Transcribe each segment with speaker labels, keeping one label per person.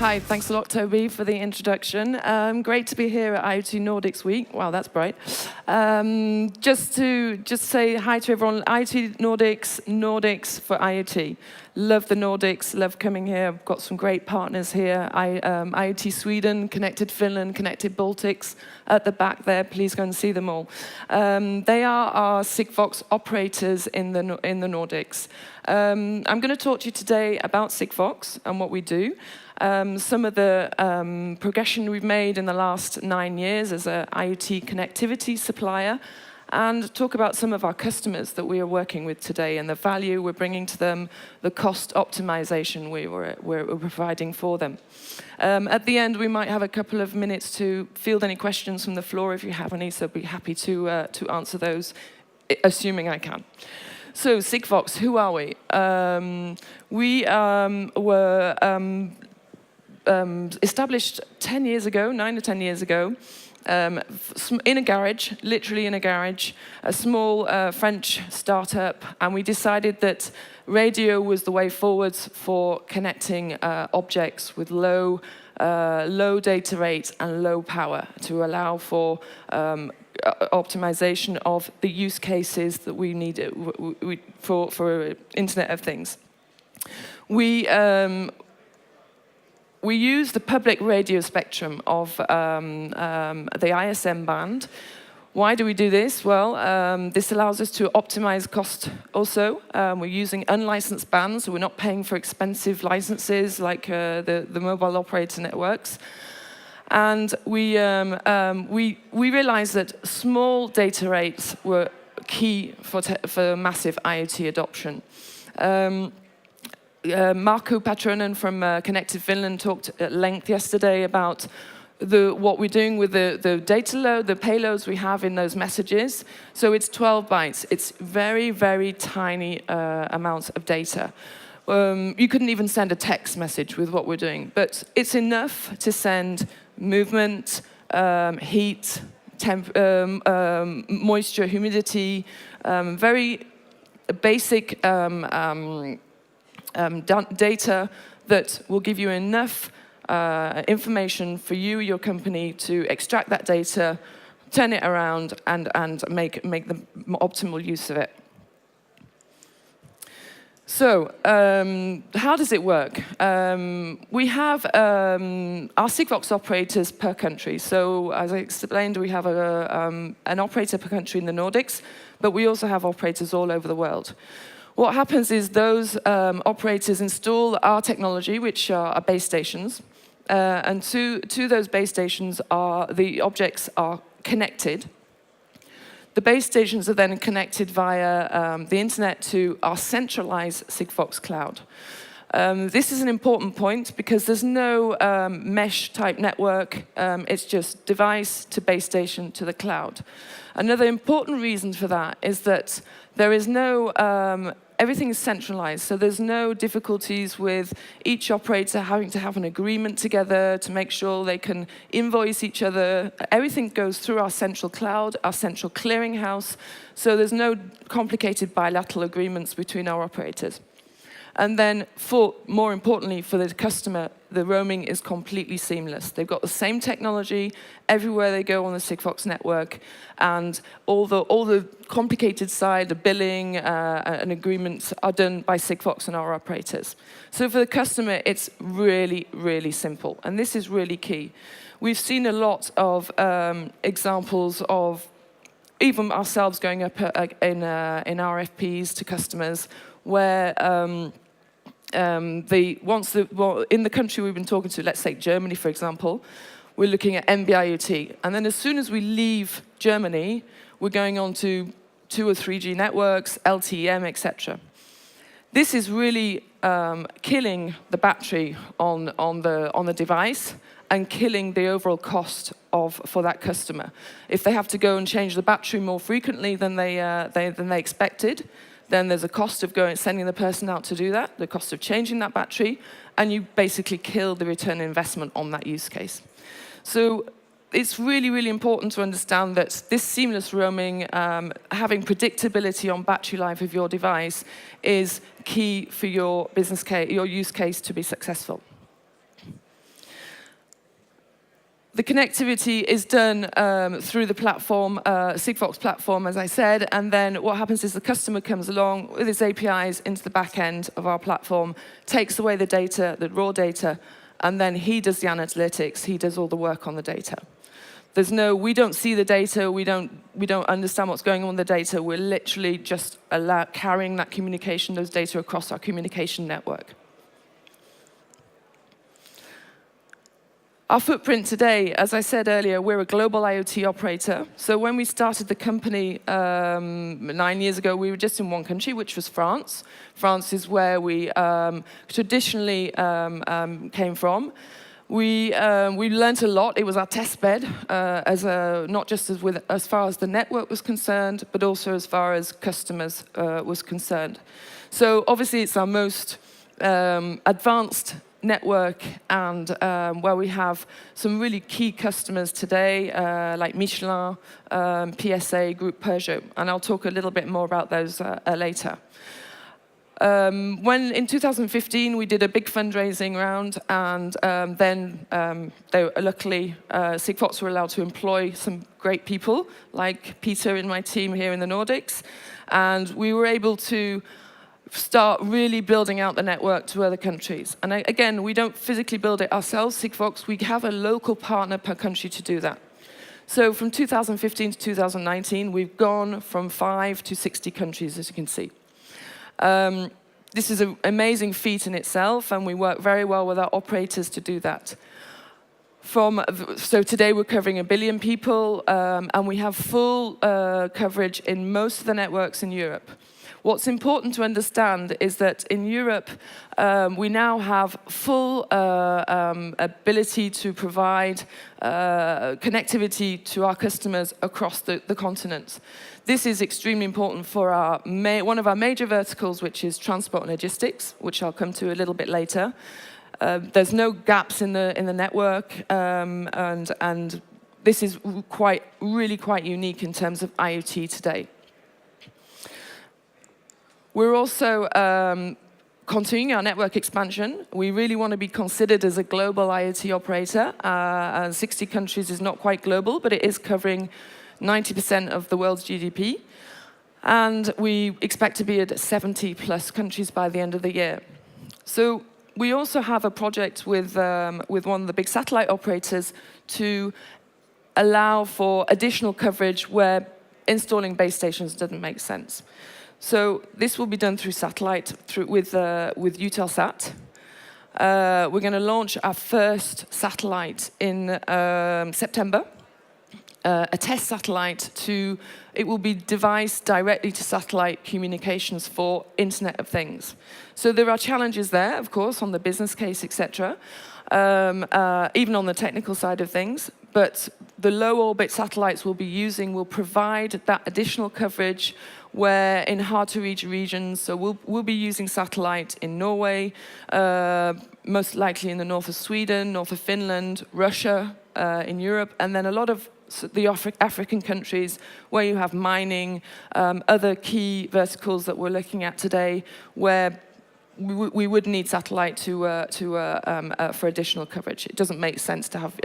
Speaker 1: Hi, thanks a lot, Toby, for the introduction. Great to be here at IoT Nordics Week. Wow, that's bright. Just say hi to everyone. IoT Nordics, Nordics for IoT. Love the Nordics, love coming here. I've got some great partners here. IoT Sweden, Connected Finland, Connected Baltics. At the back there, please go and see them all. They are our Sigfox operators in the Nordics. I'm going to talk to you today about Sigfox and what we do. Some of the progression we've made in the last 9 years as an IoT connectivity supplier, and talk about some of our customers that we are working with today and the value we're bringing to them, the cost optimization we're providing for them. At the end, we might have a couple of minutes to field any questions from the floor if you have any, so I'd be happy to answer those, assuming I can. So, Sigfox, who are we? We were established 10 years ago, 9 to 10 years ago, in a garage, literally in a garage, a small French startup, and we decided that radio was the way forwards for connecting objects with low data rates and low power to allow for optimization of the use cases that we need for Internet of Things. We use the public radio spectrum of the ISM band. Why do we do this? Well, this allows us to optimize cost also. We're using unlicensed bands, so we're not paying for expensive licenses like the mobile operator networks. And we realized that small data rates were key for massive IoT adoption. Marco Patronen from Connected Finland talked at length yesterday about what we're doing with the data load, the payloads we have in those messages. So it's 12 bytes. It's very, very tiny amounts of data. You couldn't even send a text message with what we're doing, but it's enough to send movement, heat, moisture, humidity, very basic data that will give you enough information for you, your company, to extract that data, turn it around, and make the optimal use of it. So, how does it work? We have our Sigfox operators per country. So, as I explained, we have an operator per country in the Nordics, but we also have operators all over the world. What happens is those operators install our technology, which are base stations, and to those base stations the objects are connected. The base stations are then connected via the internet to our centralized Sigfox cloud. This is an important point because there's no mesh-type network. It's just device to base station to the cloud. Another important reason for that is that there is no, everything is centralized, so there's no difficulties with each operator having to have an agreement together to make sure they can invoice each other. Everything goes through our central cloud, our central clearinghouse, so there's no complicated bilateral agreements between our operators. And then, more importantly, for the customer, the roaming is completely seamless. They've got the same technology everywhere they go on the Sigfox network, and all the complicated side, the billing and agreements are done by Sigfox and our operators. So for the customer, it's really, really simple, and this is really key. We've seen a lot of examples of even ourselves going up in RFPs to customers where in the country we've been talking to, let's say Germany, for example, we're looking at NB-IoT. And then as soon as we leave Germany, we're going on to 2 or 3G networks, LTE-M, etc. This is really killing the battery on the device and killing the overall cost for that customer. If they have to go and change the battery more frequently than they expected, then there's a cost of sending the person out to do that, the cost of changing that battery, and you basically kill the return on investment on that use case. So it's really, really important to understand that this seamless roaming, having predictability on battery life of your device, is key for your business case, your use case to be successful. The connectivity is done through the platform, Sigfox platform, as I said, and then what happens is the customer comes along with its APIs into the back end of our platform, takes away the data, the raw data, and then he does the analytics, he does all the work on the data. We don't see the data, we don't understand what's going on with the data, we're literally just carrying that communication, those data across our communication network. Our footprint today, as I said earlier, we're a global IoT operator. So when we started the company 9 years ago, we were just in one country, which was France. France is where we traditionally came from. We learned a lot. It was our test bed, not just as far as the network was concerned, but also as far as customers was concerned. So obviously, it's our most advanced network, and where we have some really key customers today, like Michelin, PSA, Group Peugeot, and I'll talk a little bit more about those later. When in 2015 we did a big fundraising round, and then luckily Sigfox were allowed to employ some great people, like Peter in my team here in the Nordics, and we were able to start really building out the network to other countries. And again, we don't physically build it ourselves, Sigfox, we have a local partner per country to do that. So from 2015 to 2019, we've gone from 5 to 60 countries, as you can see. This is an amazing feat in itself, and we work very well with our operators to do that. So today we're covering 1 billion people, and we have full coverage in most of the networks in Europe. What's important to understand is that in Europe, we now have full ability to provide connectivity to our customers across the continent. This is extremely important for one of our major verticals, which is transport and logistics, which I'll come to a little bit later. There's no gaps in the network, and this is really quite unique in terms of IoT today. We're also continuing our network expansion. We really want to be considered as a global IoT operator. 60 countries is not quite global, but it is covering 90% of the world's GDP. And we expect to be at 70 plus countries by the end of the year. So we also have a project with one of the big satellite operators to allow for additional coverage where installing base stations doesn't make sense. So this will be done through satellite, with Eutelsat. We're going to launch our first satellite in September, a test satellite it will be devised directly to satellite communications for Internet of Things. So there are challenges there, of course, on the business case, etc., even on the technical side of things. But the low orbit satellites we'll be using will provide that additional coverage where in hard-to-reach regions, so we'll be using satellite in Norway, most likely in the north of Sweden, north of Finland, Russia, in Europe, and then a lot of the African countries where you have mining, other key verticals that we're looking at today, where we would need satellite for additional coverage. It doesn't make sense to have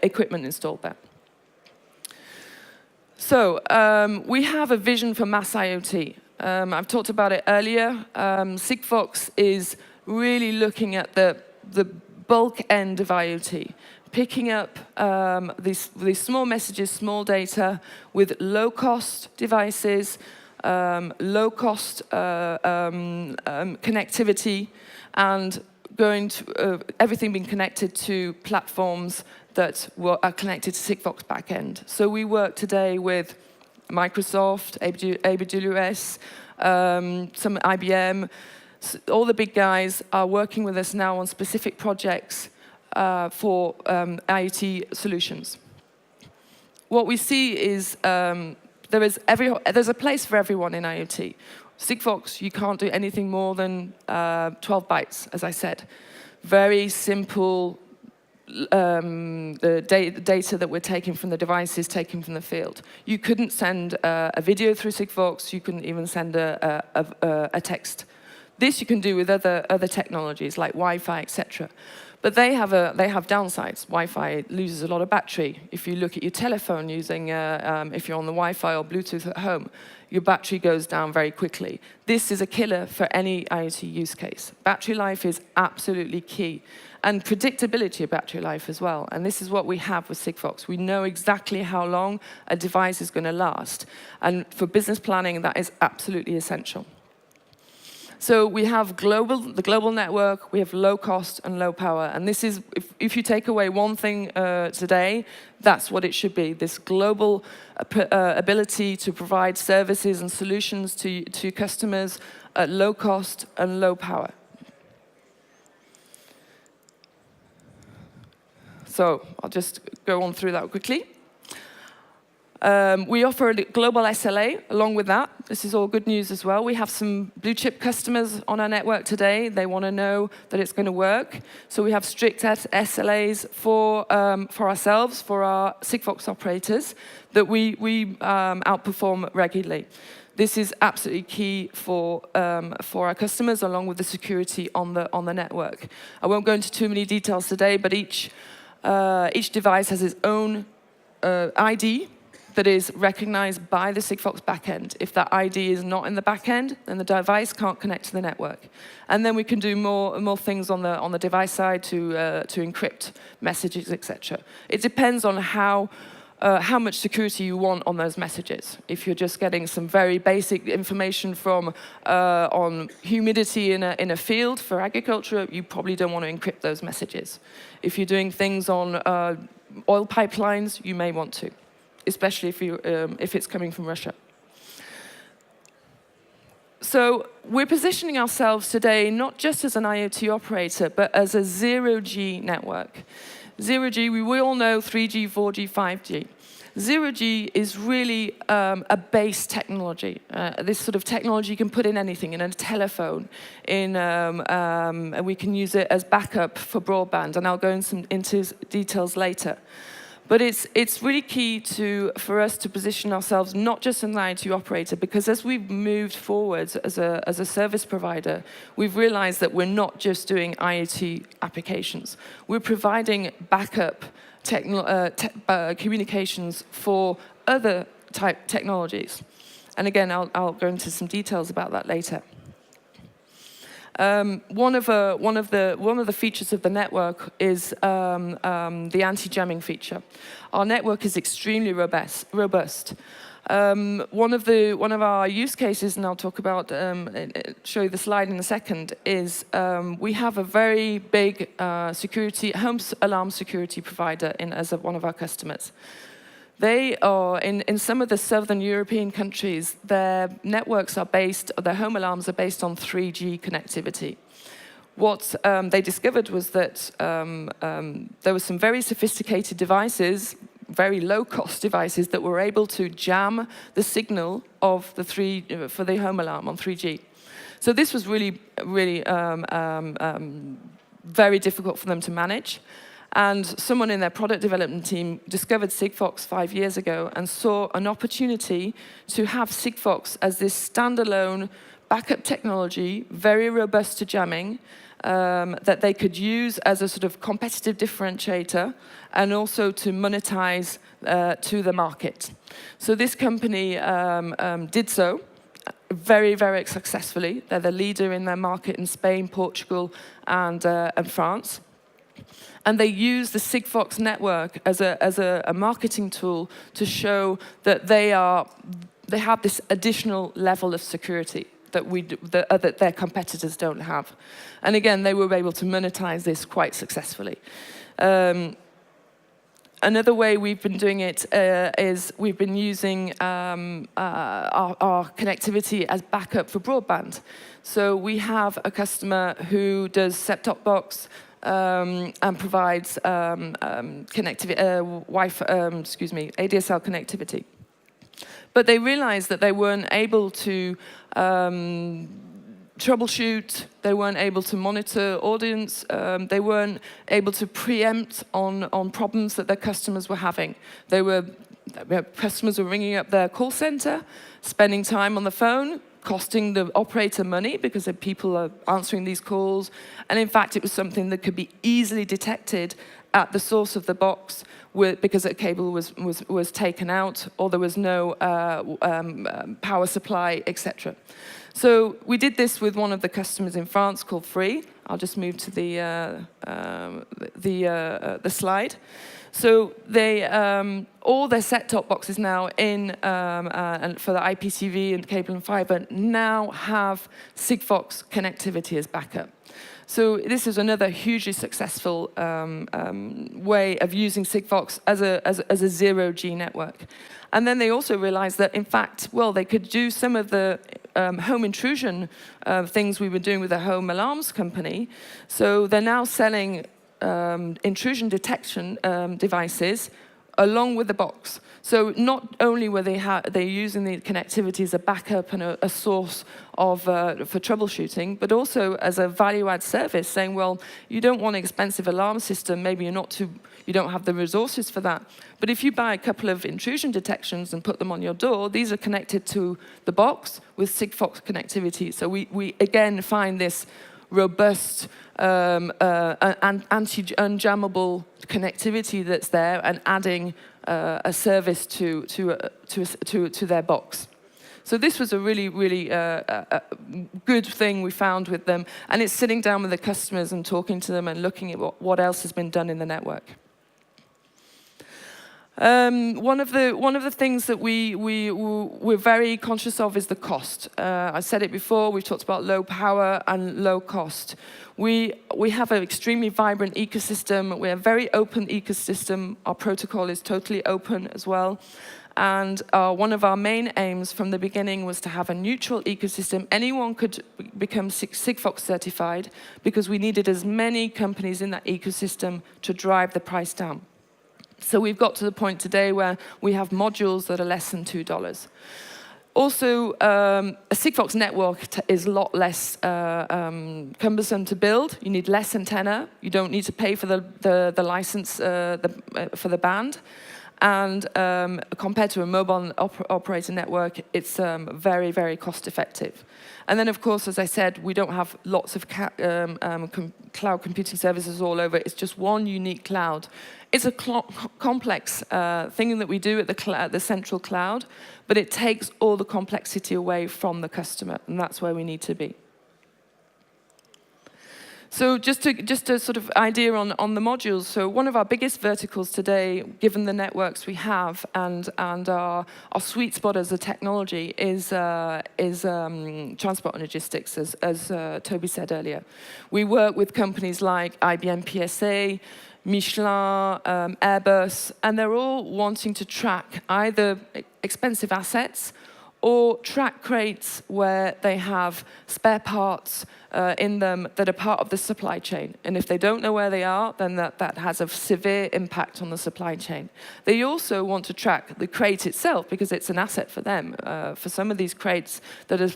Speaker 1: equipment installed there. So we have a vision for mass IoT. I've talked about it earlier. Sigfox is really looking at the bulk end of IoT, picking up these small messages, small data with low-cost devices, low-cost connectivity, and everything being connected to platforms that are connected to Sigfox backend. So we work today with Microsoft, AWS, some IBM. All the big guys are working with us now on specific projects for IoT solutions. What we see is there's a place for everyone in IoT. Sigfox, you can't do anything more than 12 bytes, as I said. Very simple. The data that we're taking from the device is taken from the field. You couldn't send a video through Sigfox. You couldn't even send a text This you can do with other technologies like Wi-Fi, etc. But they have downsides. Wi-Fi loses a lot of battery. If you look at your telephone using, if you're on the Wi-Fi or Bluetooth at home, your battery goes down very quickly. This is a killer for any IoT use case. Battery life is absolutely key. And predictability of battery life as well. And this is what we have with Sigfox. We know exactly how long a device is going to last. And for business planning, that is absolutely essential. So we have the global network, we have low cost and low power. And this is, if you take away one thing today, that's what it should be, this global ability to provide services and solutions to customers at low cost and low power. So I'll just go on through that quickly. We offer a global SLA along with that. This is all good news as well. We have some blue chip customers on our network today. They want to know that it's going to work. So we have strict SLAs for ourselves, for our Sigfox operators, that we outperform regularly. This is absolutely key for our customers, along with the security on the network. I won't go into too many details today, but each device has its own ID that is recognized by the Sigfox backend. If that ID is not in the backend, then the device can't connect to the network. And then we can do more things on the device side to encrypt messages, etc. It depends on how much security you want on those messages. If you're just getting some very basic information from on humidity in a field for agriculture, you probably don't want to encrypt those messages. If you're doing things on oil pipelines, you may want to, especially if it's coming from Russia. So we're positioning ourselves today not just as an IoT operator, but as a 0G network. 0G, we all know 3G, 4G, 5G. 0G is really a base technology. This sort of technology you can put in anything, in a telephone, and we can use it as backup for broadband, and I'll go into details later. But it's really key for us to position ourselves not just as an IoT operator, because as we've moved forward as a service provider, we've realized that we're not just doing IoT applications. We're providing backup communications for other type technologies. And again, I'll go into some details about that later. One of the features of the network is the anti-jamming feature. Our network is extremely robust. One of our use cases, and I'll talk about show you the slide in a second, is we have a very big home alarm security provider as one of our customers. They are, in some of the southern European countries, their home alarms are based on 3G connectivity. What they discovered was that there were some very sophisticated devices, very low-cost devices, that were able to jam the signal of for the home alarm on 3G. So this was really very difficult for them to manage. And someone in their product development team discovered Sigfox 5 years ago and saw an opportunity to have Sigfox as this standalone backup technology, very robust to jamming, that they could use as a sort of competitive differentiator and also to monetize to the market. So this company did so very, very successfully. They're the leader in their market in Spain, Portugal, and France. And they use the Sigfox network as a marketing tool to show that they have this additional level of security that their competitors don't have. And again, they were able to monetize this quite successfully. Another way we've been doing it is we've been using our connectivity as backup for broadband. So we have a customer who does set-top box, and provides connectivity, ADSL connectivity. But they realized that they weren't able to troubleshoot, they weren't able to monitor audience, they weren't able to preempt on problems that their customers were having. Customers were ringing up their call center, spending time on the phone, costing the operator money because people are answering these calls. And in fact, it was something that could be easily detected at the source of the box because a cable was taken out or there was no power supply, etc. So we did this with one of the customers in France called Free. I'll just move to the slide. So they all their set-top boxes now and for the IPTV and cable and fiber now have Sigfox connectivity as backup. So this is another hugely successful way of using Sigfox as a zero-G network. And then they also realized that, in fact, well, they could do some of the home intrusion things we were doing with the home alarms company. So they're now selling intrusion detection devices along with the box. So not only were they using the connectivity as a backup and a source of for troubleshooting, but also as a value-add service, saying, well, you don't want an expensive alarm system, maybe you don't have the resources for that. But if you buy a couple of intrusion detections and put them on your door, these are connected to the box with Sigfox connectivity. So we again find this robust unjammable connectivity that's there and adding a service to their box. So this was a really, really good thing we found with them, and it's sitting down with the customers and talking to them and looking at what else has been done in the network. One of the things that we're very conscious of is the cost. I said it before. We've talked about low power and low cost. We have an extremely vibrant ecosystem. We're a very open ecosystem. Our protocol is totally open as well. And one of our main aims from the beginning was to have a neutral ecosystem. Anyone could become Sigfox certified because we needed as many companies in that ecosystem to drive the price down. So we've got to the point today where we have modules that are less than $2. Also, a Sigfox network is a lot less cumbersome to build. You need less antenna. You don't need to pay for the license for the band. And compared to a mobile operator network, it's very, very cost effective. And then, of course, as I said, we don't have lots of cloud computing services all over. It's just one unique cloud. It's a complex thing that we do at the central cloud, but it takes all the complexity away from the customer, and that's where we need to be. So just a sort of idea on the modules. So one of our biggest verticals today, given the networks we have and our sweet spot as a technology, is transport and logistics, as Toby said earlier. We work with companies like IBM PSA, Michelin, Airbus, and they're all wanting to track either expensive assets or track crates where they have spare parts in them that are part of the supply chain. And if they don't know where they are, then that has a severe impact on the supply chain. They also want to track the crate itself because it's an asset for them. For some of these crates that are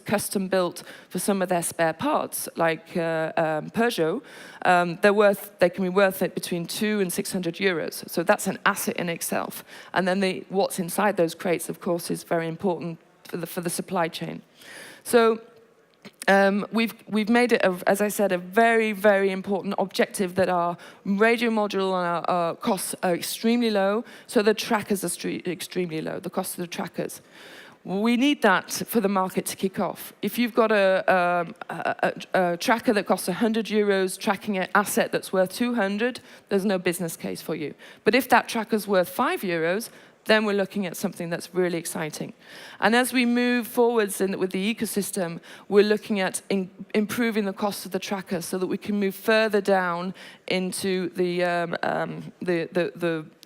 Speaker 1: custom built for some of their spare parts, like Peugeot, they can be worth it between 200 and 600 euros. So that's an asset in itself. And then what's inside those crates, of course, is very important for the supply chain. So we've made it, as I said, a very, very important objective that our radio module and our costs are extremely low, so the trackers are extremely low, the cost of the trackers. We need that for the market to kick off. If you've got a tracker that costs 100 euros tracking an asset that's worth 200, there's no business case for you. But if that tracker's worth 5 euros, then we're looking at something that's really exciting. And as we move forwards with the ecosystem, we're looking at improving the cost of the tracker so that we can move further down into the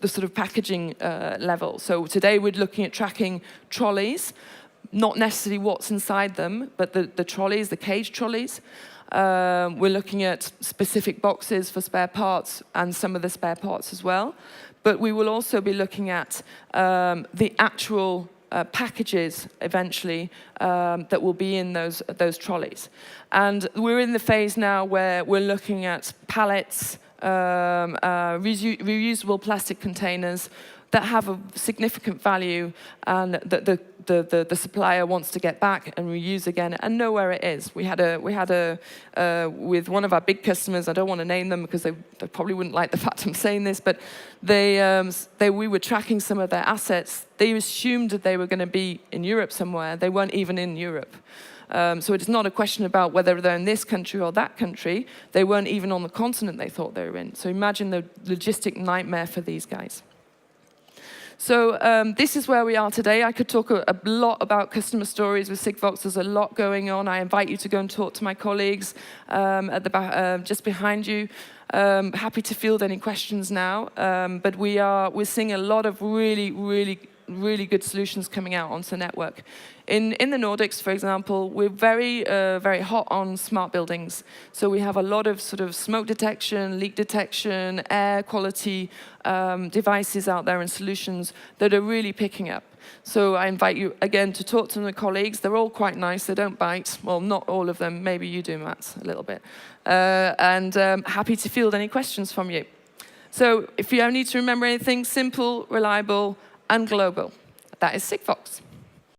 Speaker 1: sort of packaging level. So today we're looking at tracking trolleys, not necessarily what's inside them, but the trolleys, the cage trolleys. We're looking at specific boxes for spare parts and some of the spare parts as well. But we will also be looking at the actual packages eventually that will be in those trolleys. And we're in the phase now where we're looking at pallets, reusable plastic containers, that have a significant value and that the supplier wants to get back and reuse again and know where it is. We had with one of our big customers, I don't want to name them because they probably wouldn't like the fact I'm saying this, but we were tracking some of their assets. They assumed that they were going to be in Europe somewhere. They weren't even in Europe. So it's not a question about whether they're in this country or that country. They weren't even on the continent they thought they were in. So imagine the logistic nightmare for these guys. So this is where we are today. I could talk a lot about customer stories with Sigfox. There's a lot going on. I invite you to go and talk to my colleagues at the back, just behind you. Happy to field any questions now. But we're seeing a lot of really good solutions coming out onto the network. In the Nordics, for example, we're very hot on smart buildings. So we have a lot of sort of smoke detection, leak detection, air quality devices out there and solutions that are really picking up. So I invite you again to talk to my colleagues. They're all quite nice. They don't bite. Well, not all of them. Maybe you do, Matt, a little bit. And happy to field any questions from you. So if you need to remember anything, simple, reliable, and global. That is Sigfox.